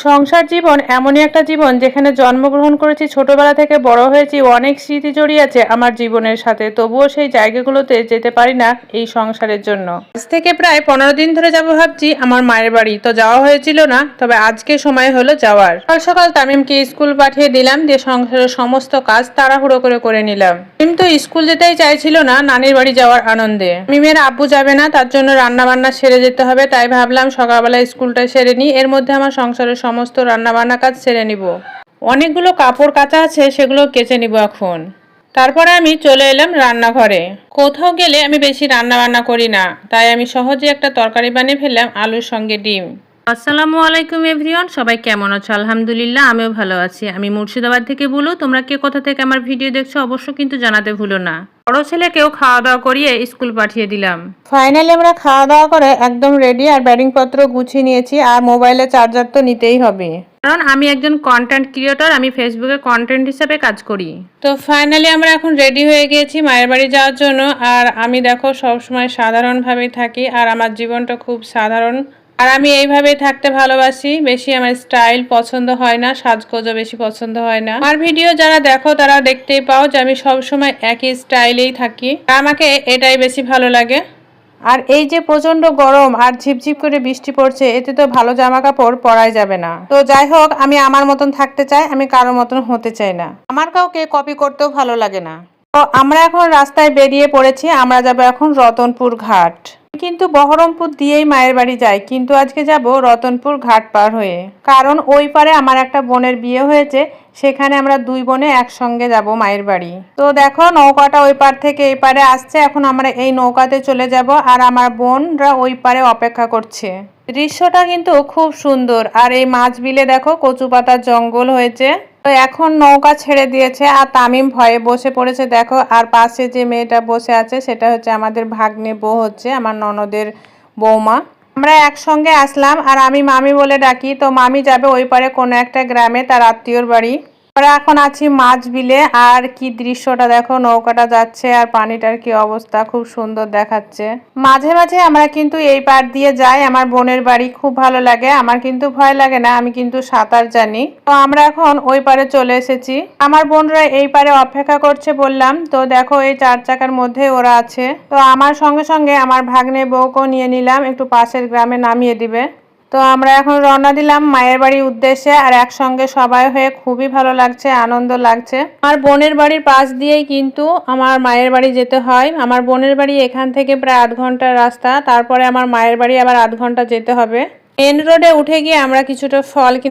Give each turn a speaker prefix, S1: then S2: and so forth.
S1: সংসার জীবন এমনই একটা জীবন যেখানে জন্মগ্রহণ করেছি, ছোটবেলা থেকে বড় হয়েছি, অনেক স্মৃতি জড়িয়ে আছে আমার জীবনের সাথে। তবুও সেই জায়গাগুলোতে যেতে পারি না এই সংসারের জন্য। আজ থেকে প্রায় 15 দিন ধরে যাবো ভাবছি আমার মায়ের বাড়ি। তো যাওয়া হয়েছিল না, তবে আজকে সময় হলো যাওয়ার। সকাল সকাল তামিমকে স্কুল পাঠিয়ে দিলাম, দিয়ে সংসারের সমস্ত কাজ তাড়াহুড়ো করে নিলাম। কিন্তু স্কুল যেতেই চাইছিল না নানির বাড়ি যাওয়ার আনন্দে। মিমের আব্বু যাবে না, তার জন্য রান্না বান্না সেরে যেতে হবে। তাই ভাবলাম সকালবেলা স্কুলটা সেরে নিই, এর মধ্যে আমার সংসারের সমস্ত রান্না বান্না কাজ সেরে নিব। অনেকগুলো কাপড় কাচা আছে, সেগুলো কেচে নিব এখন। তারপরে আমি চলে এলাম রান্নাঘরে। কোথাও গেলে আমি বেশি রান্না বান্না করি না, তাই আমি সহজে একটা তরকারি বানিয়ে ফেললাম আলুর সঙ্গে ডিম। আসসালামু আলাইকুম এভরিওয়ান, সবাই কেমন আছো? আলহামদুলিল্লাহ, আমিও ভালো আছি। আমি মুর্শিদাবাদ থেকে বলো। তোমরা কে কোথা থেকে আমার ভিডিও দেখছো অবশ্য কিন্তু জানাতে ভুলো না। বড় ছেলেকেও খাওয়া দাওয়া করিয়ে স্কুল পাঠিয়ে দিলাম। ফাইনালি আমরা খাওয়া দাওয়া করে একদম রেডি, আর ব্যাটিং পত্র গুছিয়ে নিয়েছি। আর মোবাইলে চার্জার তো নিতেই হবে, কারণ আমি একজন কন্টেন্ট ক্রিয়েটর, আমি ফেসবুকে কন্টেন্ট হিসেবে কাজ করি। তো ফাইনালি আমরা এখন রেডি হয়ে গিয়েছি মায়ের বাড়ি যাওয়ার জন্য। আর আমি দেখো সবসময় সাধারণভাবেই থাকি, আর আমার জীবনটা খুব সাধারণ। আর আমি এইভাবেই থাকতে ভালোবাসি, বেশি আমার স্টাইল পছন্দ হয় না, সাজগোজও বেশি পছন্দ হয় না। আমার ভিডিও যারা দেখো তারা দেখতেই পাও যে আমি সবসময় একই স্টাইলেই থাকি, আমাকে এটাই বেশি ভালো লাগে। আর এই যে প্রচন্ড গরম আর ঝিপঝিপ করে বৃষ্টি পড়ছে, এতে তো ভালো জামা কাপড় পরাই যাবে না। তো যাই হোক, আমি আমার মতন থাকতে চাই, আমি কারোর মতন হতে চাই না। আমার কাউকে কপি করতেও ভালো লাগে না। তো আমরা এখন রাস্তায় বেরিয়ে পড়েছি, আমরা যাবো এখন রতনপুর ঘাট। কিন্তু বহরমপুর দিয়েই মায়ের বাড়ি যাই, কিন্তু আজকে যাব রতনপুর ঘাট পার হয়ে, কারণ ওই পারে আমার একটা বোনের বিয়ে হয়েছে, সেখানে আমরা দুই বোনে একসঙ্গে যাব মায়ের বাড়ি। তো দেখো নৌকাটা ওই পার থেকে এই পারে আসছে, এখন আমরা এই নৌকাতে চলে যাব, আর আমার বোনরা ওই পারে অপেক্ষা করছে। দৃশ্যটা কিন্তু খুব সুন্দর। আর এই মাছ বিলে দেখো কচু পাতার জঙ্গল হয়েছে। তো এখন নৌকা ছেড়ে দিয়েছে, আর তামিম ভয়ে বসে পড়েছে দেখো। আর পাশে যে মেয়েটা বসে আছে সেটা হচ্ছে আমাদের ভাগ্নে বউ, হচ্ছে আমার ননদের বৌমা। আমরা একসঙ্গে আসলাম, আর আমি মামি বলে ডাকি। তো মামি যাবে ওই পারে কোনো একটা গ্রামে, তার আত্মীয়র বাড়ি। আমরা এখন আছি মাছ বিলে, আর কি দৃশ্যটা দেখো, নৌকাটা যাচ্ছে আর পানিটার কি অবস্থা, খুব সুন্দর দেখাচ্ছে। মাঝে মাঝে আমরা কিন্তু এই পার দিয়ে যাই আমার বোনের বাড়ি, খুব ভালো লাগে। আমার কিন্তু ভয় লাগে না, আমি কিন্তু সাঁতার জানি। তো আমরা এখন ওই পারে চলে এসেছি, আমার বোনরা এই পারে অপেক্ষা করছে বললাম। তো দেখো এই 4 চাকার মধ্যে ওরা আছে। তো আমার সঙ্গে সঙ্গে আমার ভাগ্নে বউকেও নিয়ে নিলাম, একটু পাশের গ্রামে নামিয়ে দিবে। তো আমরা এখন রওনা দিলাম মায়ের বাড়ির উদ্দেশ্যে, আর একসঙ্গে সবাই হয়ে খুবই ভালো লাগছে, আনন্দ লাগছে। আমার বোনের বাড়ির পাশ দিয়েই কিন্তু আমার মায়ের বাড়ি যেতে হয়। আমার বোনের বাড়ি এখান থেকে প্রায় 8 ঘন্টার রাস্তা, তারপরে আমার মায়ের বাড়ি আবার 8 ঘন্টা যেতে হবে। মেন রোডে উঠে গিয়ে আমরা কিছুটা ফল